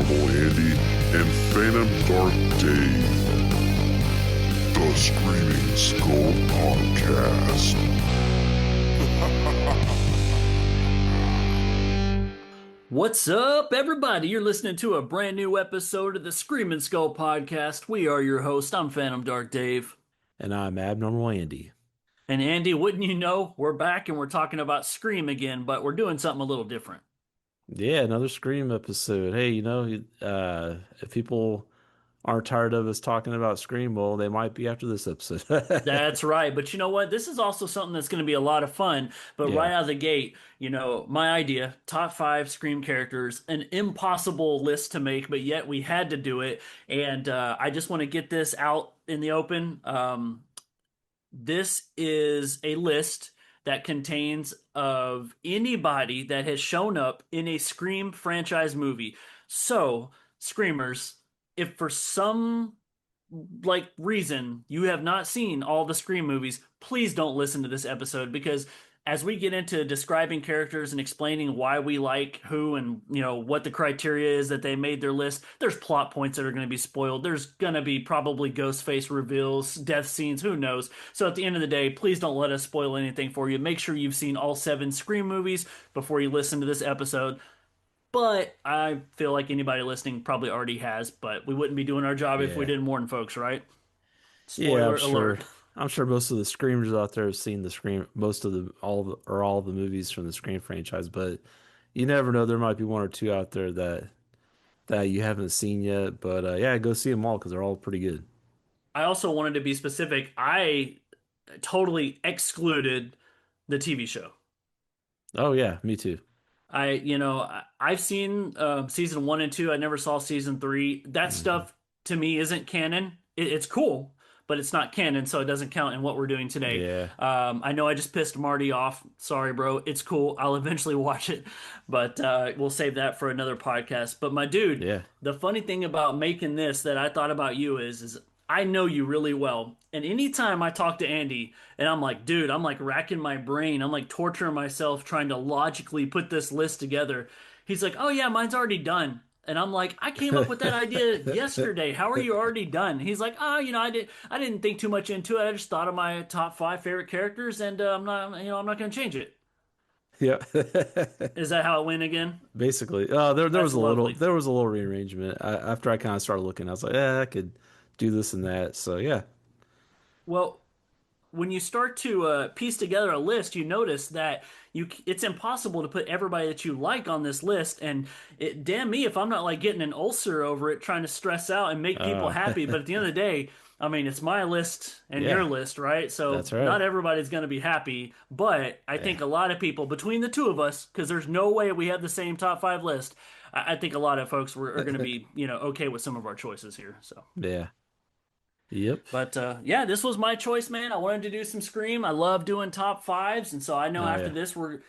unforgettable Andy, and Phantom Dark Dave. The Screaming Skull Podcast. What's up, everybody? You're listening to a brand new episode of the Screaming Skull Podcast. We are your host. I'm Phantom Dark Dave. And I'm Abnormal Andy. And Andy, wouldn't you know, we're back and we're talking about Scream again, but we're doing something a little different. Yeah, another Scream episode. Hey, if people aren't tired of us talking about Scream, well, they might be after this episode. That's right. But you know what? This is also something that's going to be a lot of fun. But right Yeah. out of the gate, my idea, top five Scream characters, an impossible list to make, but yet we had to do it. And I just want to get this out in the open. This is a list that contains of anybody that has shown up in a Scream franchise movie. So, Screamers, if for some reason you have not seen all the Scream movies, please don't listen to this episode because as we get into describing characters and explaining why we like who and what the criteria is that they made their list, there's plot points that are going to be spoiled. There's going to be probably Ghostface reveals, death scenes, who knows. So at the end of the day, please don't let us spoil anything for you. Make sure you've seen all 7 Scream movies before you listen to this episode. But I feel like anybody listening probably already has, but we wouldn't be doing our job if we Yeah. didn't warn folks, right? Yeah, I'm Spoiler sure. alert. I'm sure most of the Screamers out there have seen the Scream, most of the all the movies from the Scream franchise, but you never know. There might be one or two out there that you haven't seen yet. But yeah, go see them all because they're all pretty good. I also wanted to be specific. I totally excluded the TV show. Oh yeah, me too. I've seen season 1 and 2. I never saw season 3. That hmm stuff to me isn't canon. It's cool, but it's not canon, so it doesn't count in what we're doing today. Yeah, I know I just pissed Marty off. Sorry, bro. It's cool. I'll eventually watch it, but we'll save that for another podcast. But my dude, yeah. the funny thing about making this that I thought about you is I know you really well. And anytime I talk to Andy and I'm like, dude, I'm like racking my brain, I'm like torturing myself trying to logically put this list together. He's like, oh yeah, mine's already done. And I'm like, I came up with that idea yesterday. How are you already done? He's like, oh, I didn't think too much into it. I just thought of my top 5 favorite characters, and I'm not going to change it. Yeah. Is that how it went again? Basically, there That's was a little lovely. rearrangement. After I kind of started looking, I was like, I could do this and that. So yeah, Well, when you start to piece together a list, you notice that it's impossible to put everybody that you like on this list. And damn me if I'm not like getting an ulcer over it, trying to stress out and make people uh, happy. But at the end of the day, I mean, it's my list and your yeah, list, right? So that's right. not everybody's going to be happy, but I Yeah, think a lot of people between the two of us, because there's no way we have the same top 5 list. I think a lot of folks are going to be, okay with some of our choices here. So. yeah, yep, But yeah, this was my choice, man. I wanted to do some Scream. I love doing top fives, and so I know oh after yeah, this we're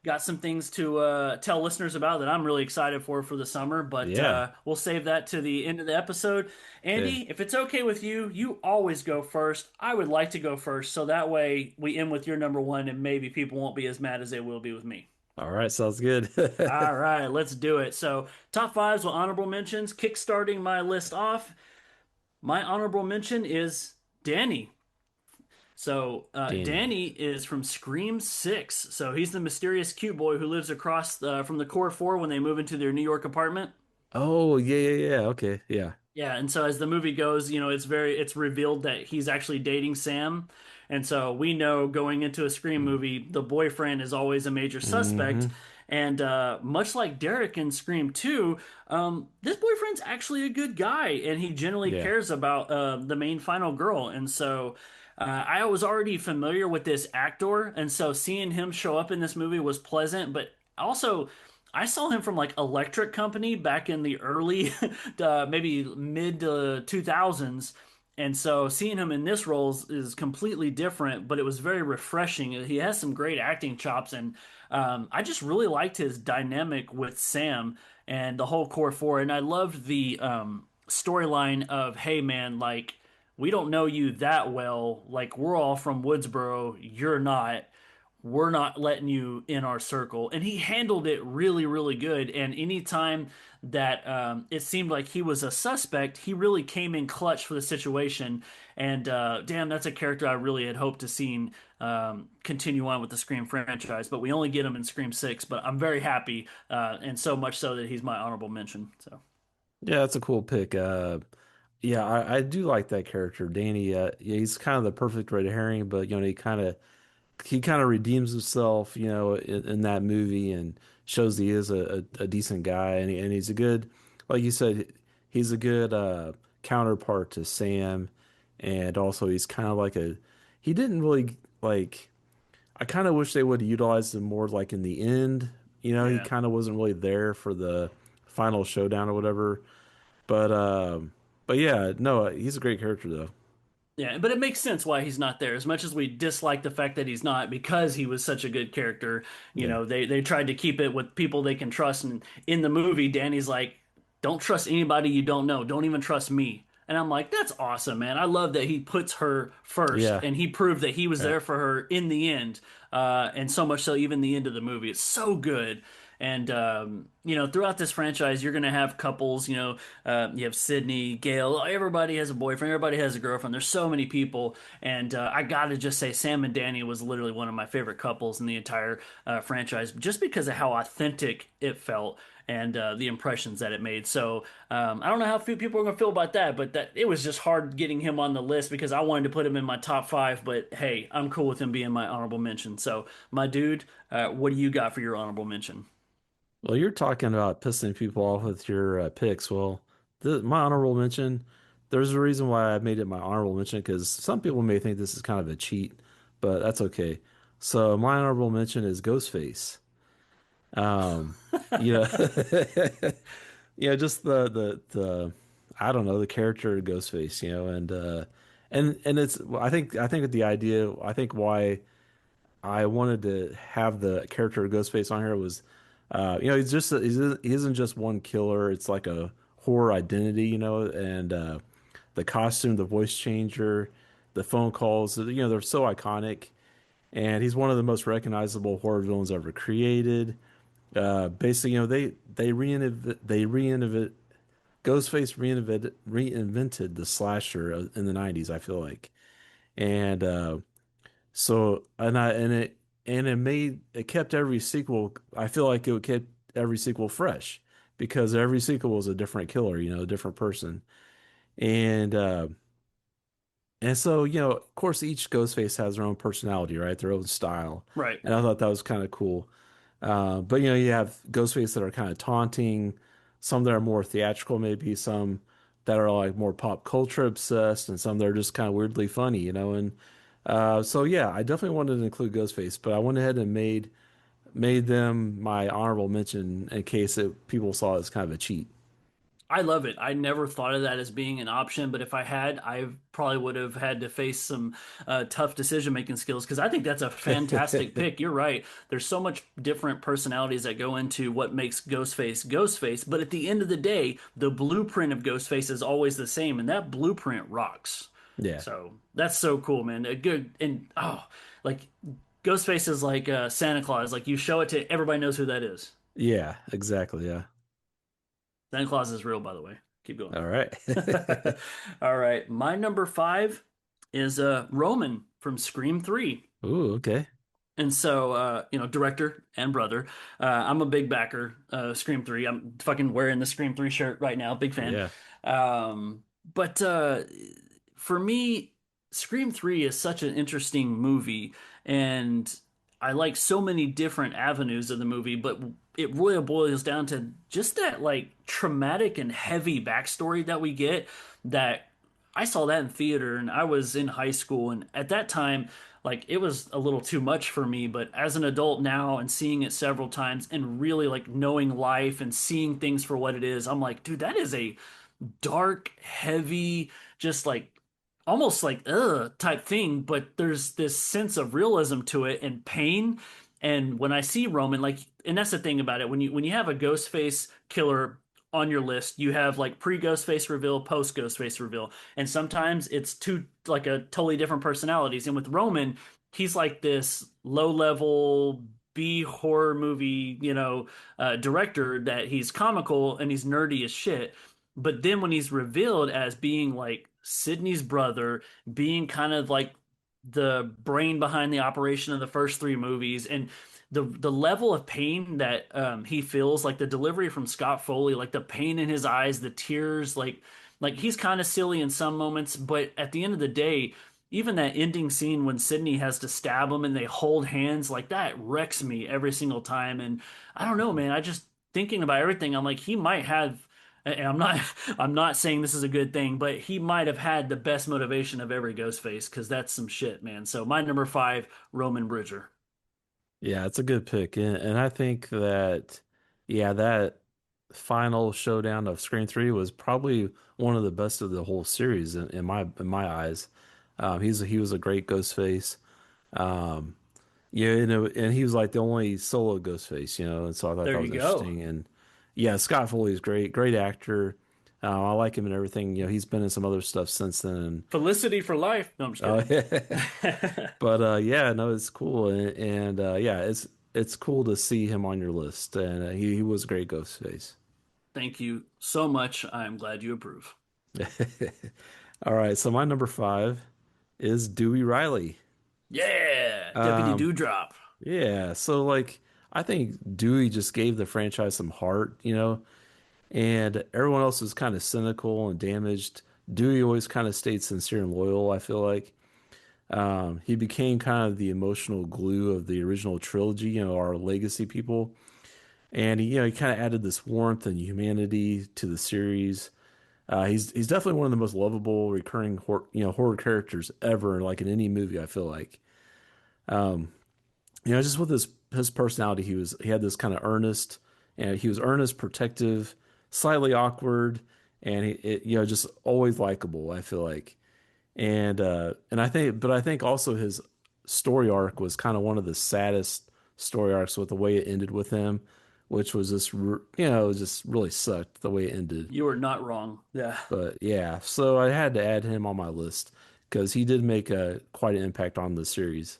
got some things to tell listeners about that I'm really excited for the summer. But yeah, we'll save that to the end of the episode. yeah. Andy, if it's okay with you, you always go first. I would like to go first, so that way we end with your number one, and maybe people won't be as mad as they will be with me. All right, sounds good. All right, let's do it. So, top fives with honorable mentions. Kickstarting my list off. My honorable mention is Danny. So Danny. Danny is from Scream 6. So he's the mysterious cute boy who lives across from the core four when they move into their New York apartment. Oh yeah, yeah, yeah. Okay, yeah, Yeah, and so as the movie goes, it's revealed that he's actually dating Sam. And so we know going into a Scream movie, the boyfriend is always a major suspect. hmm And much like Derek in Scream 2, this boyfriend's actually a good guy, and he generally yeah, cares about the main final girl. And so I was already familiar with this actor, and so seeing him show up in this movie was pleasant. But also, I saw him from like Electric Company back in the early, maybe mid 2000s. And so seeing him in this role is completely different, but it was very refreshing. He has some great acting chops, and I just really liked his dynamic with Sam and the whole core four. And I loved the storyline of, hey man, like we don't know you that well. Like we're all from Woodsboro, you're not. we're not letting you in our circle. And he handled it really, really good. And anytime that it seemed like he was a suspect, he really came in clutch for the situation. And damn, that's a character I really had hoped to see continue on with the Scream franchise. But we only get him in Scream 6. But I'm very happy, and so much so that he's my honorable mention. So. Yeah, that's a cool pick. Yeah, I do like that character, Danny. Yeah, he's kind of the perfect red herring, but he kind of redeems himself, in that movie and shows he is a decent guy, and he's a good, like you said, he's a good counterpart to Sam, and also he's kind of like he didn't really like. I kind of wish they would have utilized him more like in the end. He Yeah. kind of wasn't really there for the final showdown or whatever. But yeah, no, he's a great character though. Yeah, but it makes sense why he's not there. As much as we dislike the fact that he's not, because he was such a good character, Yeah. they tried to keep it with people they can trust. And in the movie, Danny's like, "Don't trust anybody you don't know. Don't even trust me." And I'm like, "That's awesome, man. I love that he puts her first, Yeah. and he proved that he was Yeah. there for her in the end, and so much so even the end of the movie. It's so good." And throughout this franchise, you're gonna have couples. You have Sidney, Gail. Everybody has a boyfriend. Everybody has a girlfriend. There's so many people, and I gotta just say, Sam and Danny was literally one of my favorite couples in the entire franchise, just because of how authentic it felt and the impressions that it made. So I don't know how few people are gonna feel about that, but that it was just hard getting him on the list because I wanted to put him in my top five. But hey, I'm cool with him being my honorable mention. So my dude, what do you got for your honorable mention? Well, you're talking about pissing people off with your picks. Well, my honorable mention, there's a reason why I made it my honorable mention because some people may think this is kind of a cheat, but that's okay. So my honorable mention is Ghostface. Um, you know, just the I don't know, the character of Ghostface, and it's I think the idea I think why I wanted to have the character of Ghostface on here was, he isn't just one killer. It's like a horror identity, and the costume, the voice changer, the phone calls, they're so iconic. And he's one of the most recognizable horror villains ever created. Basically, they reinvented Ghostface reinvented the slasher in the 90s, I feel like. And so it kept every sequel. I feel like it kept every sequel fresh because every sequel was a different killer, a different person. And and so, of course, each Ghostface has their own personality, right? Their own style. Right. And I thought that was kind of cool. But you have Ghostface that are kind of taunting, some that are more theatrical, maybe some that are like more pop culture obsessed, and some that are just kind of weirdly funny, and so yeah, I definitely wanted to include Ghostface, but I went ahead and made them my honorable mention in case people saw it as kind of a cheat. I love it. I never thought of that as being an option, but if I had, I probably would have had to face some tough decision making skills because I think that's a fantastic pick. You're right. There's so much different personalities that go into what makes Ghostface Ghostface, but at the end of the day, the blueprint of Ghostface is always the same, and that blueprint rocks. Yeah. So that's so cool, man. A good and like Ghostface is like Santa Claus. Like you show it to everybody knows who that is. Yeah, exactly. Yeah. Santa Claus is real, by the way. Keep going. All right. All right. My number five is Roman from Scream 3. Ooh, okay. And so, director and brother. I'm a big backer, Scream 3. I'm fucking wearing the Scream 3 shirt right now. Big fan. Yeah. But for me, Scream 3 is such an interesting movie, and I like so many different avenues of the movie, but it really boils down to just that like traumatic and heavy backstory that we get that I saw that in theater and I was in high school and at that time like it was a little too much for me, but as an adult now and seeing it several times and really like knowing life and seeing things for what it is, I'm like, dude, that is a dark, heavy, just like almost like type thing, but there's this sense of realism to it and pain. And when I see Roman, like, and that's the thing about it, when you have a Ghostface killer on your list, you have like pre-Ghostface reveal, post-Ghostface reveal, and sometimes it's two like a totally different personalities. And with Roman, he's like this low level B horror movie, director that he's comical and he's nerdy as shit. But then when he's revealed as being like Sidney's brother, being kind of like the brain behind the operation of the first three movies, and the level of pain that he feels, like the delivery from Scott Foley, like the pain in his eyes, the tears, like he's kind of silly in some moments, but at the end of the day, even that ending scene when Sidney has to stab him and they hold hands, like that wrecks me every single time. And I don't know, man. I just thinking about everything, I'm like, he might have, and I'm not, I'm not saying this is a good thing, but he might have had the best motivation of every Ghostface because that's some shit, man. So my number five, Roman Bridger. Yeah, it's a good pick. And I think that, yeah, that final showdown of Scream 3 was probably one of the best of the whole series in my eyes. He was a great Ghostface. Um, yeah, and he was like the only solo Ghostface, and so I thought There that you was go. interesting. And yeah, Scott Foley's great, great actor. I like him and everything. He's been in some other stuff since then. Felicity for life. No, I'm just Oh kidding. yeah. But yeah, no, it's cool, and yeah, it's cool to see him on your list, and he was a great Ghostface. Thank you so much. I'm glad you approve. All right, so my number five is Dewey Riley. Yeah, Deputy Um, Dewdrop. yeah, so like I think Dewey just gave the franchise some heart, and everyone else was kind of cynical and damaged. Dewey always kind of stayed sincere and loyal, I feel like. He became kind of the emotional glue of the original trilogy, our legacy people. And he kind of added this warmth and humanity to the series. He's definitely one of the most lovable recurring horror characters ever, like in any movie. I feel like, um, just with his personality, he had this kind of earnest, and he was earnest, protective, slightly awkward, and just always likable. I feel like, and I think also his story arc was kind of one of the saddest story arcs with the way it ended with him, which was just really sucked the way it ended. You are not wrong. Yeah. But yeah, so I had to add him on my list because he did make a quite an impact on the series.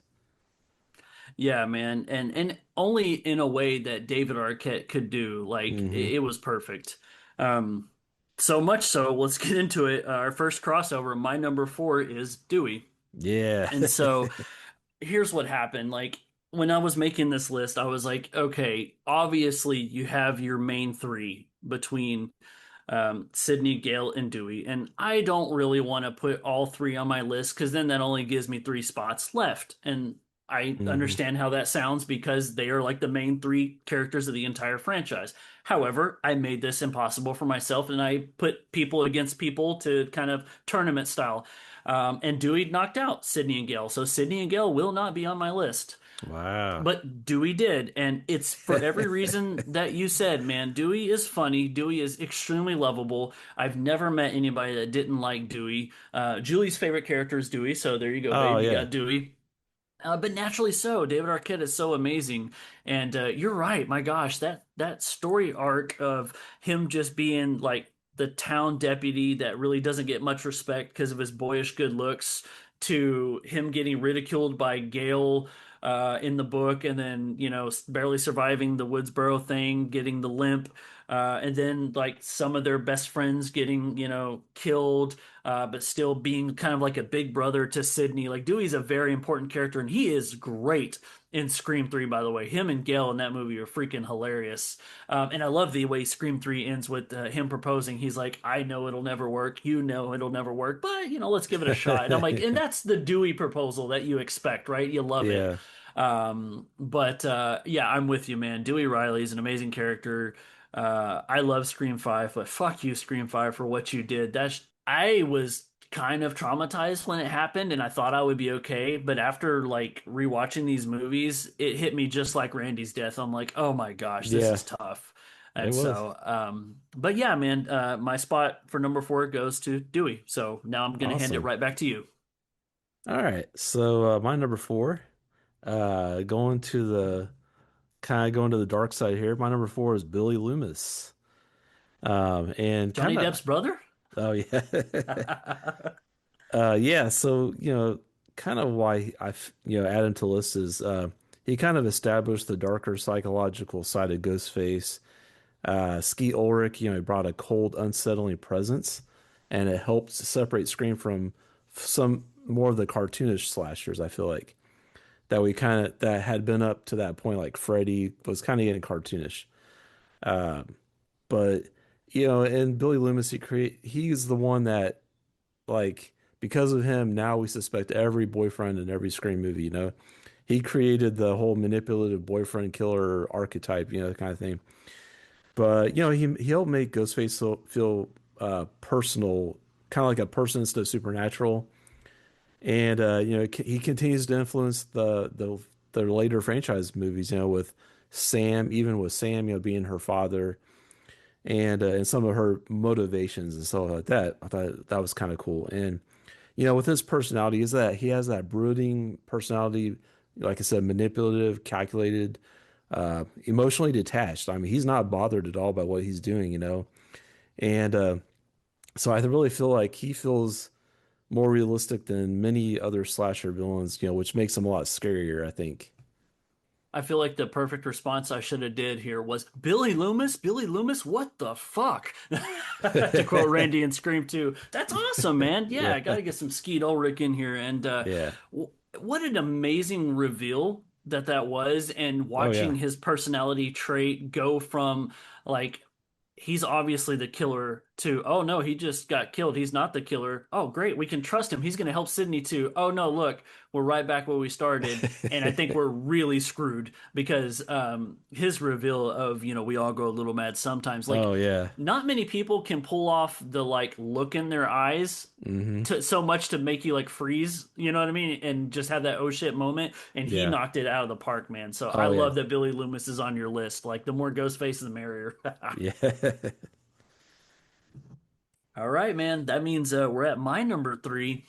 Yeah, man. And only in a way that David Arquette could do. Like Hmm. it was perfect. Um so much so, let's get into it. Our first crossover, my number four is Dewey. Yeah. And so here's what happened. Like when I was making this list, I was like, okay, obviously you have your main three between Sidney, Gale, and Dewey. And I don't really want to put all three on my list because then that only gives me three spots left. And I Hmm. understand how that sounds because they are like the main three characters of the entire franchise. However, I made this impossible for myself and I put people against people to kind of tournament style. And Dewey knocked out Sidney and Gale. So Sidney and Gale will not be on my list. Wow. But Dewey did, and it's for every reason that you said, man. Dewey is funny. Dewey is extremely lovable. I've never met anybody that didn't like Dewey. Julie's favorite character is Dewey, so there you go, Oh babe. You yeah. got Dewey. But naturally so. David Arquette is so amazing, and you're right. My gosh, that story arc of him just being like the town deputy that really doesn't get much respect because of his boyish good looks, to him getting ridiculed by Gale in the book, and then barely surviving the Woodsboro thing, getting the limp. And then like some of their best friends getting, killed, but still being kind of like a big brother to Sidney. Like Dewey's a very important character, and he is great in Scream 3, by the way. Him and Gale in that movie are freaking hilarious. And I love the way Scream 3 ends with him proposing. He's like, I know it'll never work. You know it'll never work, but, let's give it a shot. And I'm like, and that's the Dewey proposal that you expect, right? You love it. Yeah. But yeah, I'm with you, man. Dewey Riley is an amazing character. I love Scream 5, but fuck you, Scream 5, for what you did. I was kind of traumatized when it happened and I thought I would be okay, but after like rewatching these movies, it hit me just like Randy's death. I'm like, "Oh my gosh, this Yeah. is tough." It And was so but yeah, man, my spot for number 4 goes to Dewey. So now I'm going to hand it awesome. right back to you. All right. So my number four, going to the kind of going to the dark side here. My number four is Billy Loomis. And Johnny kind of, Depp's brother? oh yeah. Yeah, so kind of why add him to list is he kind of established the darker psychological side of Ghostface. Skeet Ulrich, he brought a cold, unsettling presence, and it helped separate Scream from some more of the cartoonish slashers. I feel like that had been up to that point, like Freddy was kind of getting cartoonish. Um, but and Billy Loomis, he's the one that like because of him, now we suspect every boyfriend in every Scream movie. He created the whole manipulative boyfriend killer archetype, kind of thing. But he helped make Ghostface feel personal, kind of like a person instead of supernatural. And he continues to influence the later franchise movies. With Sam, even with Sam, being her father, and some of her motivations and stuff like that. I thought that was kind of cool. And with his personality, is that he has that brooding personality, like I said, manipulative, calculated, emotionally detached. I mean, he's not bothered at all by what he's doing, And so I really feel like he feels more realistic than many other slasher villains, which makes him a lot scarier, I think. I feel like the perfect response I should have did here was Billy Loomis? Billy Loomis? What the fuck? To quote Randy in Scream 2. That's awesome, man. Yeah, Yeah. I gotta get some Skeet Ulrich in here. And Yeah. what an amazing reveal that was, and Oh yeah. watching his personality trait go from like he's obviously the killer to oh no, he just got killed, he's not the killer, oh great, we can trust him, he's going to help Sidney too, oh no, look, we're right back where we started, and I think we're really screwed because his reveal of we all go a little mad sometimes, like Oh yeah. not many people can pull off the like look in their eyes Hmm. so much to make you like freeze, you know what I mean? And just have that oh shit moment. And he Yeah. knocked it out of the park, man. So I Oh yeah. love that Billy Loomis is on your list. Like the more Ghostface, the merrier. Yeah. All right, man. That means we're at my number three.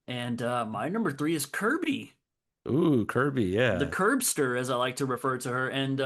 And my number three is Kirby, Ooh, Kirby, the yeah. Curbster, as I like to refer to her. And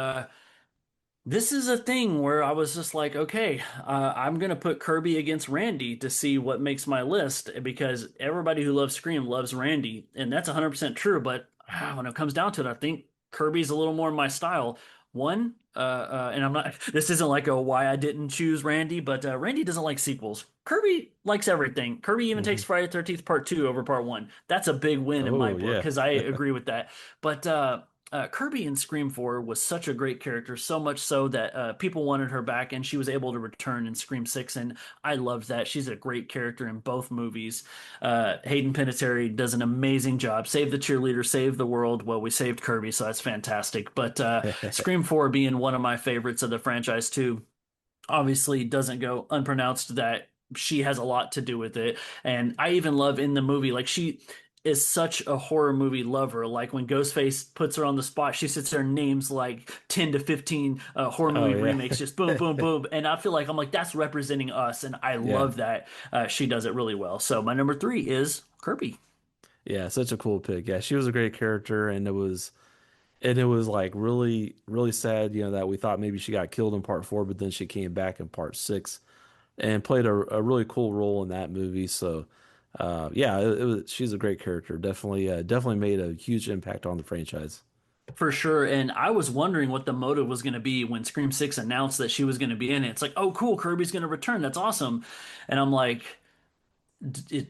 this is a thing where I was just like, okay, I'm gonna put Kirby against Randy to see what makes my list because everybody who loves Scream loves Randy, and that's 100% true. But when it comes down to it, I think Kirby's a little more my style. One, and I'm not. This isn't like a why I didn't choose Randy, but Randy doesn't like sequels. Kirby likes everything. Kirby even Hmm. takes Friday the 13th Part 2 over Part 1. That's a big win in my Oh book yeah. because I agree with that. But Kirby in Scream 4 was such a great character, so much so that people wanted her back, and she was able to return in Scream 6, and I loved that. She's a great character in both movies. Hayden Panettiere does an amazing job. Save the cheerleader, save the world. Well, we saved Kirby, so that's fantastic. But Scream 4 being one of my favorites of the franchise, too, obviously doesn't go unpronounced that she has a lot to do with it. And I even love in the movie, like she is such a horror movie lover. Like when Ghostface puts her on the spot, she sits there and names like 10 to 15 horror Oh movie yeah. remakes, just boom, boom, boom. And I feel like I'm like, that's representing us. And I Yeah. love that she does it really well. So my number three is Kirby. Yeah, such a cool pick. Yeah, she was a great character, and it was like really, really sad, that we thought maybe she got killed in part four, but then she came back in part six and played a really cool role in that movie. So, yeah, she's a great character. Definitely made a huge impact on the franchise. For sure. And I was wondering what the motive was going to be when Scream 6 announced that she was going to be in it. It's like, oh, cool, Kirby's going to return. That's awesome. And I'm like, it,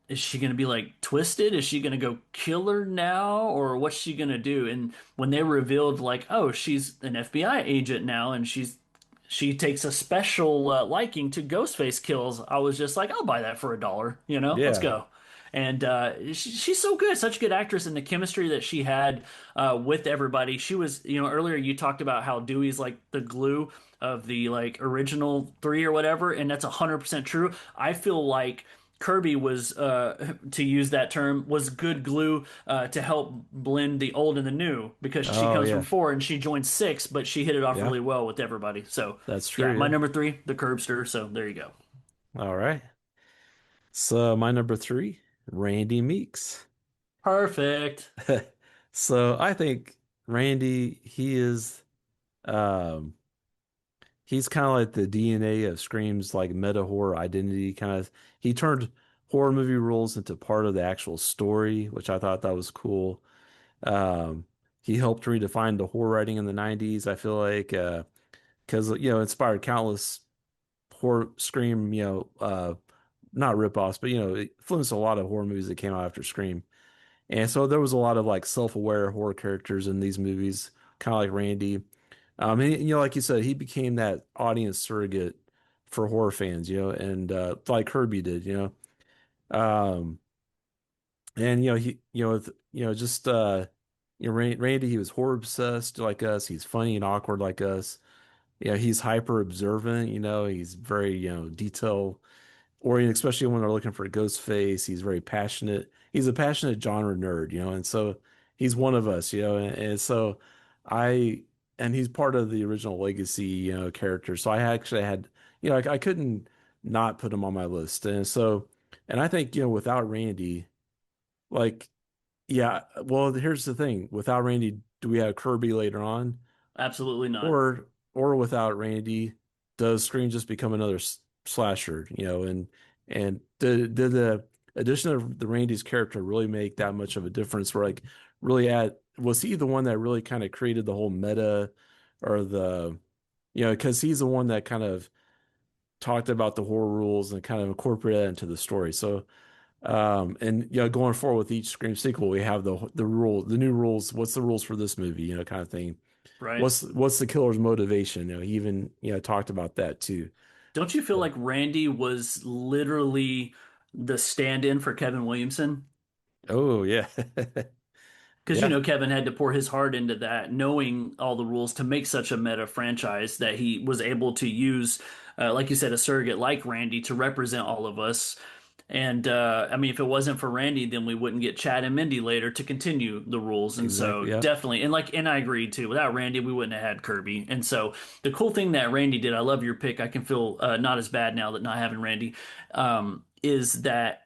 is she going to be like twisted? Is she going to go kill her now? Or what's she going to do? And when they revealed, like, oh, she's an FBI agent now and she takes a special liking to Ghostface kills, I was just like, I'll buy that for $1. Let's Yeah. go. And she's so good, such a good actress, and the chemistry that she had with everybody. She was, earlier you talked about how Dewey's like the glue of the like original three or whatever, and that's 100% true. I feel like Kirby was, to use that term, was good glue to help blend the old and the new because she Oh comes from yeah. four and she joined six, but she hit it off Yeah. really well with everybody. So That's yeah, true. my Yeah. number three, the Curbster. So there you go. All right. So my number three, Randy Meeks. Perfect. So I think Randy, um he's kind of like the DNA of Scream's like meta horror identity kind of. He turned horror movie rules into part of the actual story, which I thought that was cool. Um, he helped redefine the horror writing in the 90s, I feel like, because inspired countless horror Scream, not rip-offs, but it influenced a lot of horror movies that came out after Scream. And so there was a lot of like self-aware horror characters in these movies, kind of like Randy. And like you said, he became that audience surrogate for horror fans, and like Herbie did, Um, and he, just Randy, he was horror obsessed like us. He's funny and awkward like us. He's hyper observant, he's very, detail oriented, especially when they're looking for a Ghostface. He's very passionate. He's a passionate genre nerd, and so he's one of us, and so I, and he's part of the original Legacy, character. So I actually had, I couldn't not put him on my list. And I think, without Randy, like, yeah, well, here's the thing. Without Randy, do we have Kirby later on? Absolutely not. Or without Randy, does Scream just become another slasher? And did the addition of the Randy's character really make that much of a difference? Where like really was he the one that really kind of created the whole meta, or because he's the one that kind of talked about the horror rules and kind of incorporated that into the story. So and going forward with each Scream sequel, we have the new rules. What's the rules for this movie? Kind of thing. Right. What's the killer's motivation? He even talked about that too. Don't you feel So, like Randy was literally the stand-in for Kevin Williamson? oh yeah, Because yeah, Kevin had to pour his heart into that, knowing all the rules to make such a meta franchise that he was able to use, like you said, a surrogate like Randy to represent all of us. And I mean, if it wasn't for Randy, then we wouldn't get Chad and Mindy later to continue the rules. And so exactly. Yeah. definitely, and I agreed too. Without Randy, we wouldn't have had Kirby. And so the cool thing that Randy did, I love your pick. I can feel not as bad now that not having Randy, is that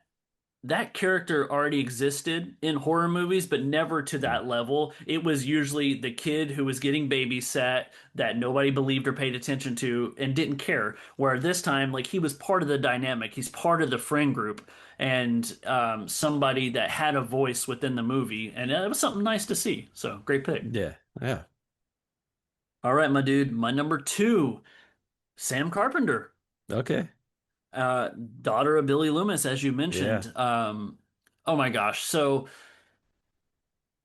character already existed in horror movies, but never to Mm. that level. It was usually the kid who was getting babysat that nobody believed or paid attention to and didn't care. Where this time, like he was part of the dynamic, he's part of the friend group and somebody that had a voice within the movie, and it was something nice to see. So great pick. Yeah. Yeah. All right, my dude, my number two, Sam Carpenter. Okay. Uh, Daughter of Billy Loomis, as you Yeah. mentioned. Oh my gosh. So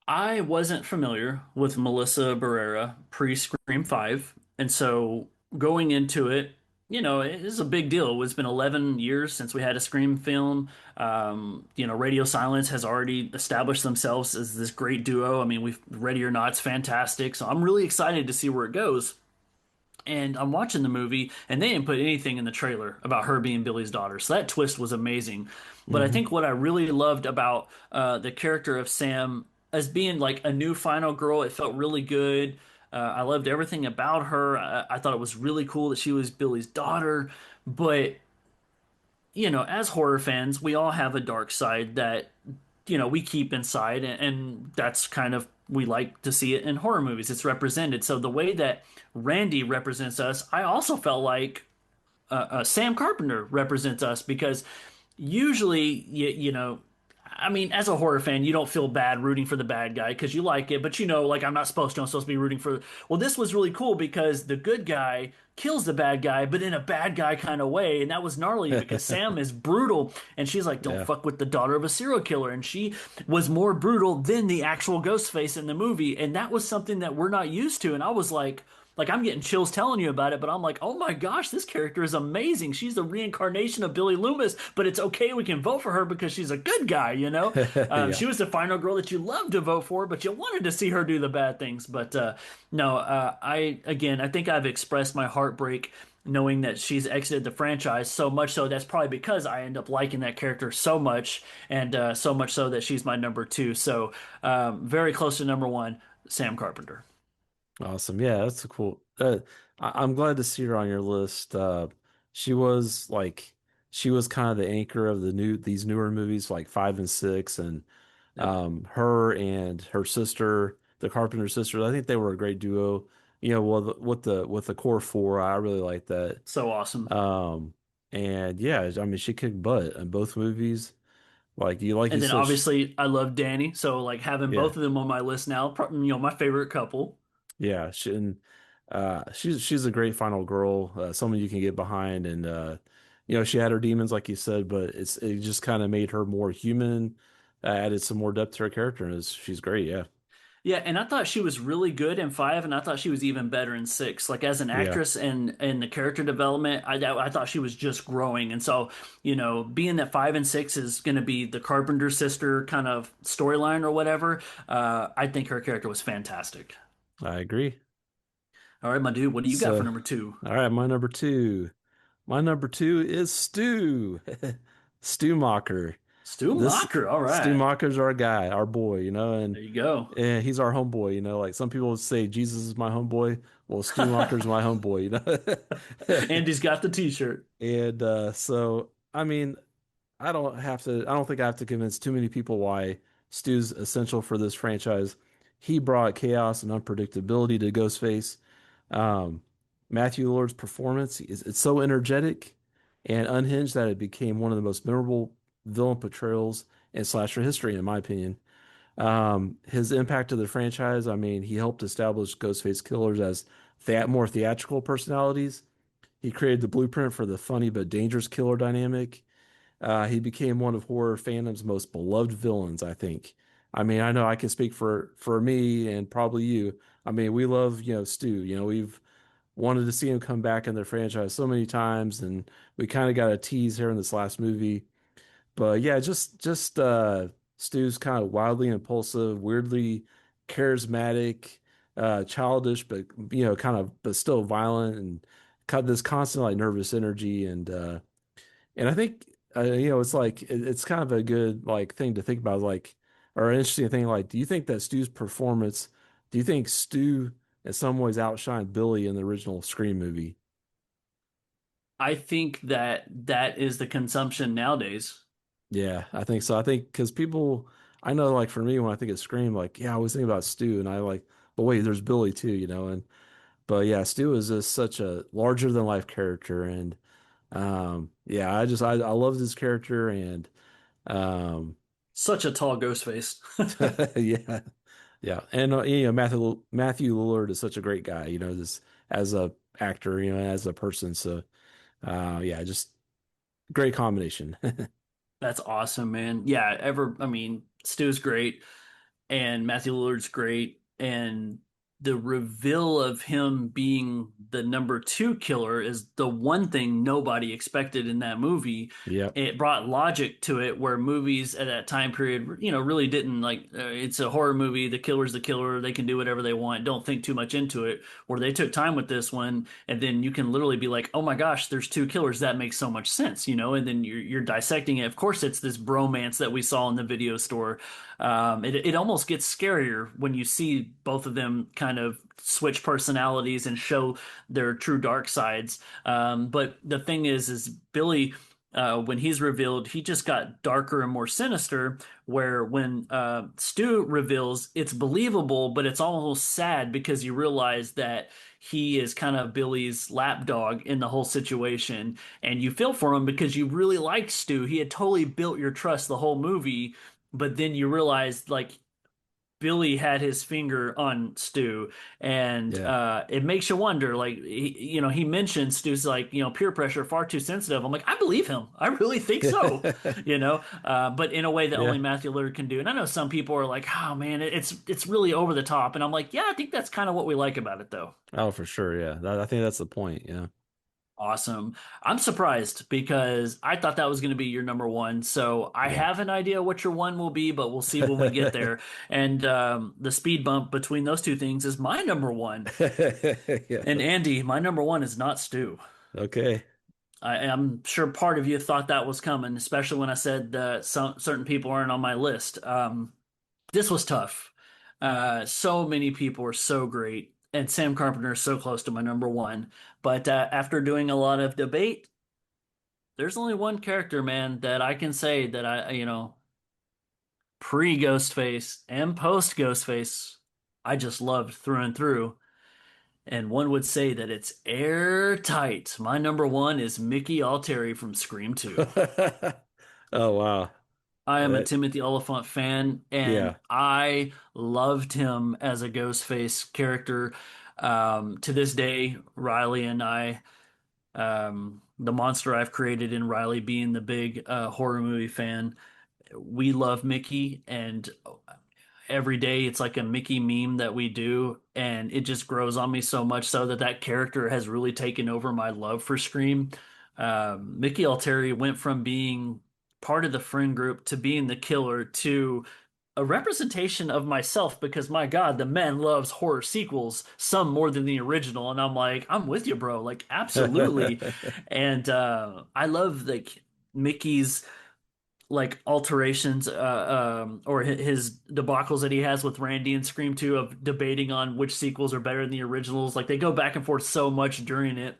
I wasn't familiar with Melissa Barrera pre-Scream 5, and so going into it, it is a big deal. It's been 11 years since we had a Scream film. Radio Silence has already established themselves as this great duo. I mean, we've Ready or Not's fantastic, so I'm really excited to see where it goes. And I'm watching the movie, and they didn't put anything in the trailer about her being Billy's daughter. So that twist was amazing. But I Hmm. think what I really loved about the character of Sam as being like a new final girl, it felt really good. I loved everything about her. I thought it was really cool that she was Billy's daughter. But, as horror fans, we all have a dark side that we keep inside, and that's kind of we like to see it in horror movies. It's represented. So the way that Randy represents us, I also felt like Sam Carpenter represents us because usually I mean, as a horror fan, you don't feel bad rooting for the bad guy because you like it, but like I'm not supposed to. I'm supposed to be rooting for. Well, this was really cool because the good guy kills the bad guy, but in a bad guy kind of way, and that was gnarly because Sam is brutal, and she's like, "Don't Yeah. fuck with the daughter of a serial killer," and she was more brutal than the actual Ghostface in the movie, and that was something that we're not used to, and I was like I'm getting chills telling you about it, but I'm like, oh my gosh, this character is amazing. She's the reincarnation of Billy Loomis, but it's okay. We can vote for her because she's a good guy. Yeah. She was the final girl that you loved to vote for, but you wanted to see her do the bad things. But no, I think I've expressed my heartbreak knowing that she's exited the franchise so much so that's probably because I end up liking that character so much and so much so that she's my number two. So very close to number one, Sam Carpenter. Awesome. Yeah, that's a cool. I'm glad to see her on your list. She was like, she was kind of the anchor of these newer movies like 5 and 6, and Yep. her and her sister, the Carpenter sisters. I think they were a great duo. Well, with the core four, I really like that. So awesome. Um, And yeah, I mean, she kicked butt in both movies. Like you And then said, obviously I love Danny, so like having yeah, both of them on my list now, my favorite couple. yeah. She's a great final girl, someone you can get behind, and she had her demons, like you said, but it just kind of made her more human, added some more depth to her character, and she's great. Yeah, Yeah, and I thought she was really good in five, and I thought she was even better in six. Like as an yeah, actress and the character development, I thought she was just growing. And so, being that five and six is going to be the Carpenter sister kind of storyline or whatever, I think her character was fantastic. I agree. All right, my dude, what do you got for So, number two? all right, my number two. My number two is Stu. Stu Macher. Stu This Macher. All Stu right, Macher's our guy, our boy, and there you go. he's our homeboy, Like some people would say Jesus is my homeboy. Well, Stu Macher's my homeboy, Andy's got the T-shirt. And so I mean, I don't think I have to convince too many people why Stu's essential for this franchise. He brought chaos and unpredictability to Ghostface. Um, Matthew Lord's performance is it's so energetic and unhinged that it became one of the most memorable villain portrayals in slasher history, in my opinion. His impact to the franchise, I mean, he helped establish Ghostface killers as more theatrical personalities. He created the blueprint for the funny but dangerous killer dynamic. He became one of horror fandom's most beloved villains, I think. I mean, I know I can speak for me and probably you. I mean, we love, Stu. We've wanted to see him come back in the franchise so many times, and we kind of got a tease here in this last movie. But yeah, just Stu's kind of wildly impulsive, weirdly charismatic, childish, but kind of but still violent and got this constant like nervous energy and I think it's like it's kind of a good like thing to think about, like or an interesting thing. Like, do you think that Stu's performance? Do you think Stu in some ways outshined Billy in the original Scream movie? I think that is the consumption nowadays. Yeah, I think so. I think because people, I know, like for me, when I think of Scream, like yeah, I always think about Stu, and I like, but wait, there's Billy too, and but yeah, Stu is just such a larger than life character, and yeah, I loved his character, and um. Such a tall ghost face. Yeah, yeah, and Matthew Lillard is such a great guy, just as a actor, as a person. So, yeah, just great combination. That's awesome, man. Yeah, I mean, Stu's great and Matthew Lillard's great, and the reveal of him being the number two killer is the one thing nobody expected in that movie. Yep. It brought logic to it, where movies at that time period, really didn't like. It's a horror movie. The killer's the killer. They can do whatever they want. Don't think too much into it. Where they took time with this one, and then you can literally be like, "Oh my gosh, there's two killers. That makes so much sense," And then you're dissecting it. Of course, it's this bromance that we saw in the video store. It almost gets scarier when you see both of them kind of switch personalities and show their true dark sides. But the thing is Billy, when he's revealed, he just got darker and more sinister. Where when Stu reveals, it's believable, but it's almost sad because you realize that he is kind of Billy's lapdog in the whole situation, and you feel for him because you really like Stu. He had totally built your trust the whole movie, but then you realize like Billy had his finger on Stu, and Yeah. it makes you wonder. Like he mentioned Stu's like peer pressure far too sensitive. I'm like, I believe him. I really think so. But in a way that Yeah. only Matthew Lillard can do. And I know some people are like, oh man, it's really over the top. And I'm like, yeah, I think that's kind of what we like about it, though. Oh, for sure. Yeah. I think that's the point. Yeah. Awesome. I'm surprised because I thought that was going to be your number one. So I Yeah. have an idea what your one will be, but we'll see when we get there. And the speed bump between those two things is my number one. Yeah. And Andy, my number one is not Stu. Okay. I'm sure part of you thought that was coming, especially when I said that certain people aren't on my list. This was tough. So many people are so great, and Sam Carpenter is so close to my number one. But after doing a lot of debate, there's only one character, man, that I can say that pre Ghostface and post Ghostface, I just loved through and through. and one would say that it's airtight. My number one is Mickey Altieri from Scream 2. Oh wow. I am a That, Timothy Oliphant fan, and yeah. I loved him as a Ghostface character. To this day, Riley and I, the monster I've created in Riley being the big horror movie fan, we love Mickey, and every day it's like a Mickey meme that we do, and it just grows on me so much so that that character has really taken over my love for Scream. Mickey Altieri went from being part of the friend group to being the killer to a representation of myself because my God, the man loves horror sequels, some more than the original, and I'm like, I'm with you, bro. Like, absolutely. And I love like Mickey's like alterations or his debacles that he has with Randy and Scream 2 of debating on which sequels are better than the originals. Like they go back and forth so much during it.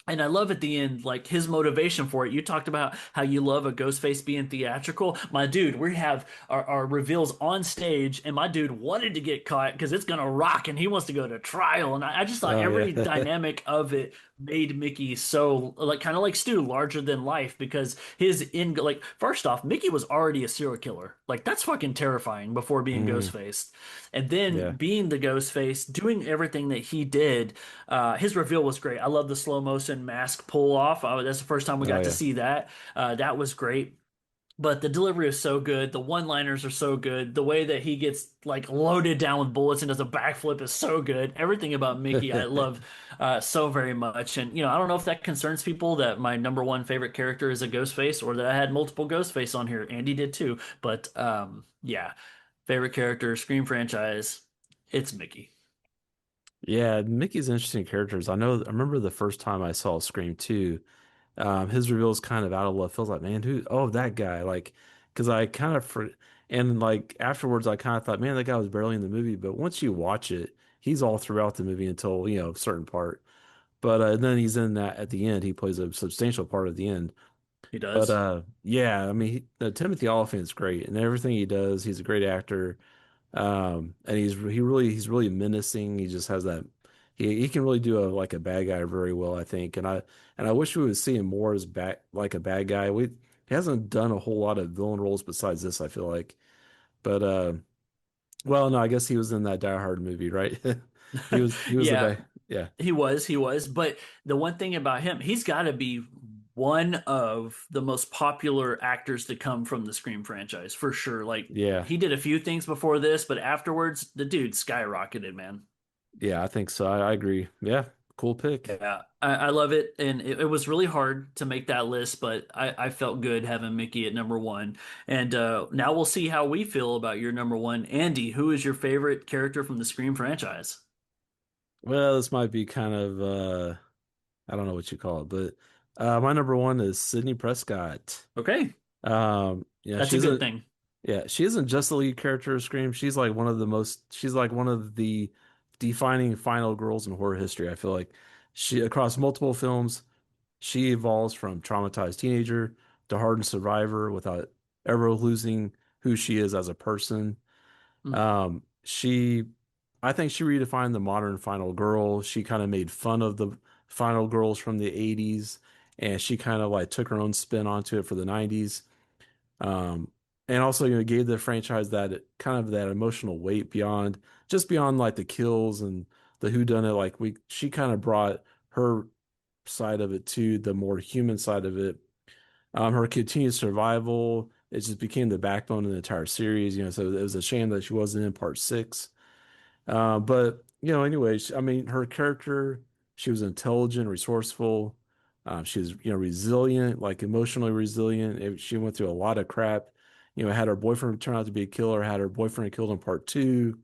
And I love at the end, like his motivation for it. You talked about how you love a Ghostface being theatrical. My dude, we have our reveals on stage, and my dude wanted to get caught because it's gonna rock, and he wants to go to trial. And I just thought Oh every yeah. dynamic of it made Mickey so like kind of like Stu, larger than life because his in like first off, Mickey was already a serial killer. Like that's fucking terrifying before being Mm, Ghostface, and then yeah. being the Ghostface, doing everything that he did. His reveal was great. I love the slow motion mask pull off. That's the first time we Oh got to yeah. see that. That was great. But the delivery is so good. The one-liners are so good. The way that he gets like loaded down with bullets and does a backflip is so good. Everything about Mickey I love so very much. And I don't know if that concerns people that my number one favorite character is a Ghostface or that I had multiple Ghostface on here. Andy did too. But yeah, favorite character, Scream franchise, it's Mickey. Yeah, Mickey's interesting characters. I remember the first time I saw Scream 2, his reveal is kind of out of left field. Like, man, oh, that guy. Like, because I kind of, and like afterwards, I kind of thought, man, that guy was barely in the movie. But once you watch it, he's all throughout the movie until, a certain part. But then he's in that at the end. He plays a substantial part at the end. He But does. yeah, I mean, Timothy Olyphant's great, and everything he does, he's a great actor. And he's really menacing. He just has that he can really do a bad guy very well, I think. And I wish we would see him more as like a bad guy. He hasn't done a whole lot of villain roles besides this, I feel like. But well, no, I guess he was in that Die Hard movie, right? He was the Yeah, bad, yeah. he was. But the one thing about him, he's got to be one of the most popular actors to come from the Scream franchise for sure. Like Yeah. he did a few things before this, but afterwards, the dude skyrocketed, man. Yeah, I think so. I agree. Yeah, cool pick. Yeah, I love it, and it was really hard to make that list, but I felt good having Mickey at number one. And now we'll see how we feel about your number one. Andy, who is your favorite character from the Scream franchise? Well, this might be kind of I don't know what you call it, but my number one is Sidney Prescott. Okay, Yeah, that's a good thing. she isn't just the lead character of Scream. She's like one of the defining final girls in horror history. I feel like she, across multiple films, she evolves from traumatized teenager to hardened survivor without ever losing who she is as a person. Mm. Um, she, I think she redefined the modern final girl. She kind of made fun of the final girls from the 80s, and she kind of like took her own spin onto it for the 90s. Um, and also, gave the franchise that kind of that emotional weight beyond like the kills and the whodunit. She kind of brought her side of it to the more human side of it. Her continued survival, it just became the backbone of the entire series. So it was a shame that she wasn't in part six. But anyways, I mean, her character, she was intelligent, resourceful. She was, resilient, like emotionally resilient. She went through a lot of crap. Had her boyfriend turn out to be a killer, had her boyfriend killed in part two,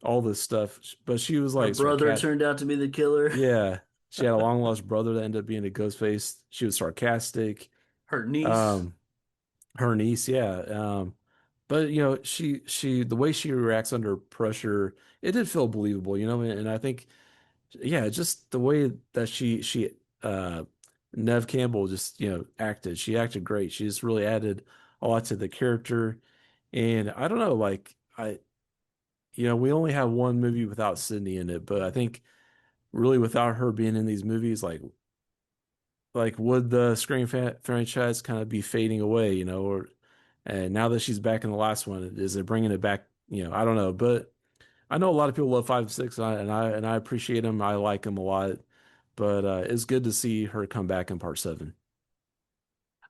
all this stuff. But she was Her like brother sarcastic. turned out to be the killer. Yeah, she had a long lost brother that ended up being a ghost face. She was sarcastic. Her niece. Um, her niece, yeah. But the way she reacts under pressure, it did feel believable, and I think, yeah, just the way that uh Nev Campbell just, acted. She acted great. She just really added a lot to the character. And I don't know, like we only have one movie without Sidney in it, but I think really without her being in these movies, like would the Scream franchise kind of be fading away, or and now that she's back in the last one, is it bringing it back? I don't know, but I know a lot of people love 5 and 6, and I appreciate them. I like them a lot, but it's good to see her come back in part 7.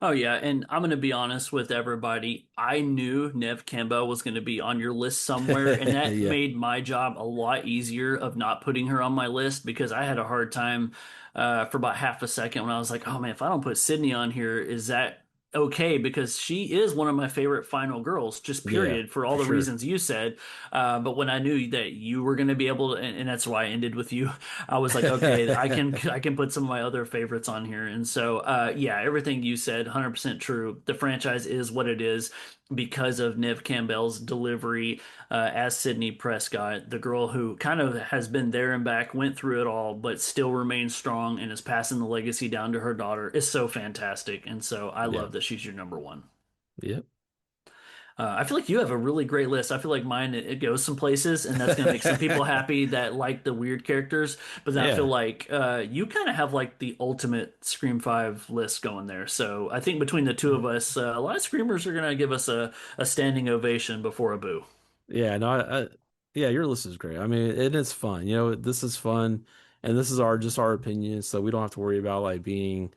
Oh yeah, and I'm gonna be honest with everybody. I knew Nev Campbell was gonna be on your list somewhere, and that Yeah. made my job a lot easier of not putting her on my list because I had a hard time for about half a second when I was like, "Oh man, if I don't put Sidney on here, is that okay?" Because she is one of my favorite final girls, just Yeah, period, for all for the sure. reasons you said. But when I knew that you were gonna be able to, and that's why I ended with you. I was like, okay, I can put some of my other favorites on here. And so yeah, everything you said, 100% true. The franchise is what it is because of Nev Campbell's delivery as Sidney Prescott, the girl who kind of has been there and back, went through it all, but still remains strong and is passing the legacy down to her daughter is so fantastic. And so I Yeah. love that she's your number one. Yep. I feel like you have a really great list. I feel like mine it goes some places, and that's gonna make some people happy that like the weird characters. But then I feel Yeah. like you kind of have like the ultimate Scream 5 list going there. So I think between the two of us, a lot of Screamers are gonna give us a standing ovation before a boo. Yeah, no, yeah, your list is great. I mean, and it's fun. This is fun, and this is our opinion, so we don't have to worry about like being,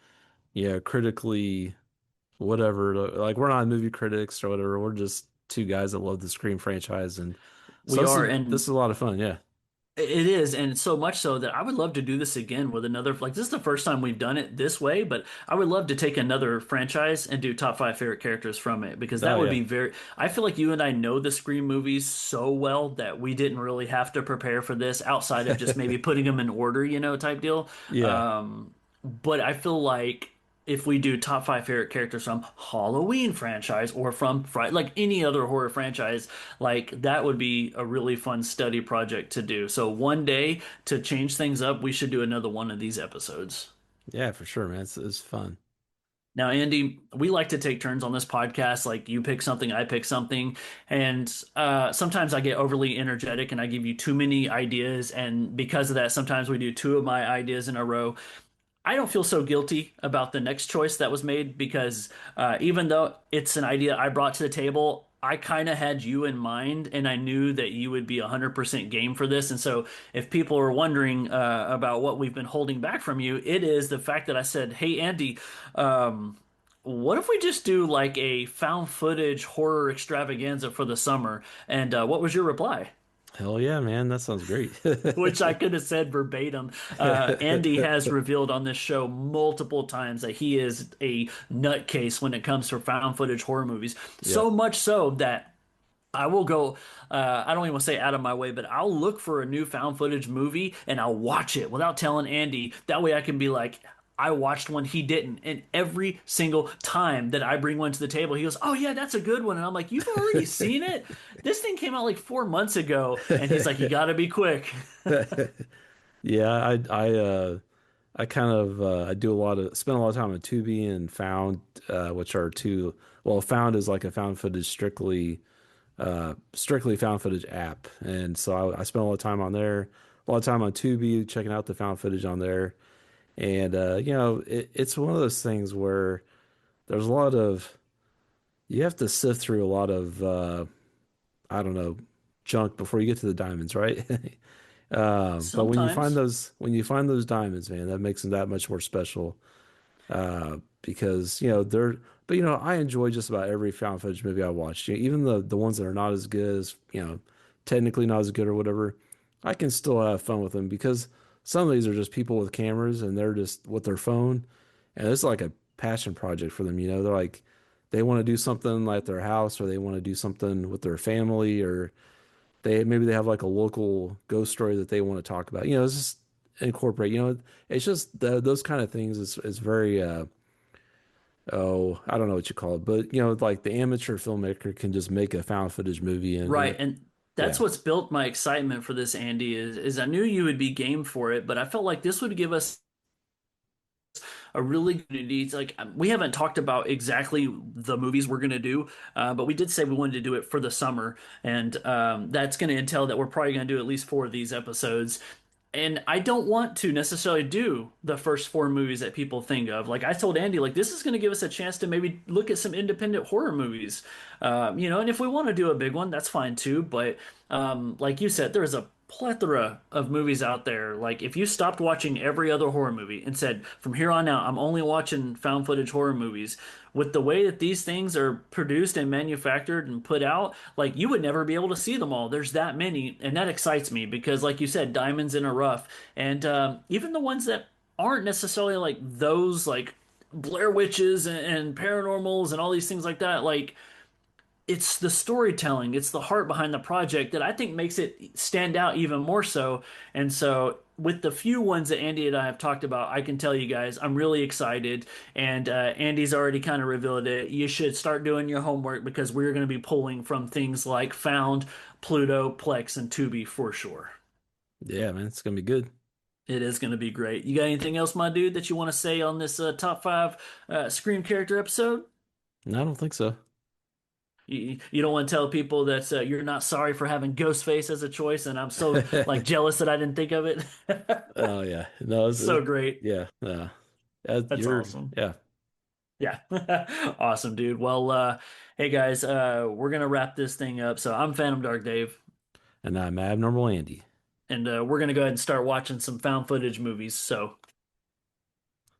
critically whatever. Like we're not movie critics or whatever. We're just two guys that love the Scream franchise, and so We this are, is this and is a lot of fun. Yeah, it is, and so much so that I would love to do this again with another. Like this is the first time we've done it this way, but I would love to take another franchise and do top five favorite characters from it because oh that would yeah, be very. I feel like you and I know the Scream movies so well that we didn't really have to prepare for this outside of just maybe putting them in order, type deal. yeah, But I feel like if we do top five favorite characters from Halloween franchise or from like any other horror franchise, like that would be a really fun study project to do. So one day to change things up, we should do another one of these episodes. yeah, for sure, man. It's fun. Now, Andy, we like to take turns on this podcast. Like you pick something, I pick something, and sometimes I get overly energetic and I give you too many ideas. And because of that, sometimes we do two of my ideas in a row. I don't feel so guilty about the next choice that was made because even though it's an idea I brought to the table, I kind of had you in mind and I knew that you would be 100% game for this. And so if people are wondering about what we've been holding back from you, it is the fact that I said, hey, Andy, um, what if we just do like a found footage horror extravaganza for the summer? And what was your reply? Hell yeah, man. That sounds great. Which I could have said verbatim. Andy has revealed on this show multiple times that he is a nutcase when it comes to found footage horror movies. So Yep. much so that I will go, I don't even want to say out of my way, but I'll look for a new found footage movie and I'll watch it without telling Andy. That way I can be like, I watched one he didn't. And every single time that I bring one to the table, he goes, oh, yeah, that's a good one. And I'm like, you've already seen it? This thing came out like 4 months ago. And he's like, you got to be quick. Yeah, I kind of I do a lot of spend a lot of time on Tubi and Found, which are two. Well, Found is like a found footage strictly found footage app, and so I spend a lot of time on there, a lot of time on Tubi checking out the found footage on there, and it's one of those things where there's a lot of you have to sift through a lot of I don't know junk before you get to the diamonds, right? But Sometimes. when you find those diamonds, man, that makes them that much more special. Because they're, but I enjoy just about every found footage movie I watch. Even the ones that are not as good as technically not as good or whatever, I can still have fun with them because some of these are just people with cameras and they're just with their phone, and it's like a passion project for them. They're like they want to do something like their house or they want to do something with their family or maybe they have like a local ghost story that they want to talk about. It's just incorporate. It's just those kind of things is very I don't know what you call it, but like the amateur filmmaker can just make a found footage movie and Right. And that's yeah, what's built my excitement for this, Andy, is I knew you would be game for it, but I felt like this would give us a really good opportunity. It's like we haven't talked about exactly the movies we're going to do, but we did say we wanted to do it for the summer, and that's going to entail that we're probably going to do at least four of these episodes. And I don't want to necessarily do the first four movies that people think of. Like I told Andy, like this is going to give us a chance to maybe look at some independent horror movies. And if we want to do a big one, that's fine too. But like you said, there's a plethora of movies out there. Like if you stopped watching every other horror movie and said, from here on out, I'm only watching found footage horror movies, with the way that these things are produced and manufactured and put out, like you would never be able to see them all. There's that many, and that excites me because, like you said, diamonds in a rough, and even the ones that aren't necessarily like those, like Blair Witches and paranormals and all these things like that, like it's the storytelling, it's the heart behind the project that I think makes it stand out even more so. And so, with the few ones that Andy and I have talked about, I can tell you guys I'm really excited. And Andy's already kind of revealed it. You should start doing your homework because we're going to be pulling from things like Found, Pluto, Plex, and Tubi for sure. Yeah, man, it's gonna be good. It is going to be great. You got anything else, my dude, that you want to say on this top five Scream character episode? No, I don't think so. You don't want to tell people that you're not sorry for having Ghostface as a choice, and I'm so like jealous that I didn't think of it. Oh yeah, no, So great. yeah, That's you're awesome. yeah, Yeah. Awesome, dude. Well, hey guys, we're gonna wrap this thing up. So I'm Phantom Dark Dave, and I'm abnormal Andy. and we're gonna go ahead and start watching some found footage movies. So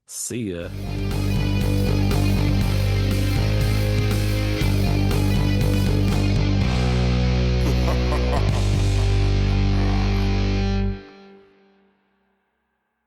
See ya.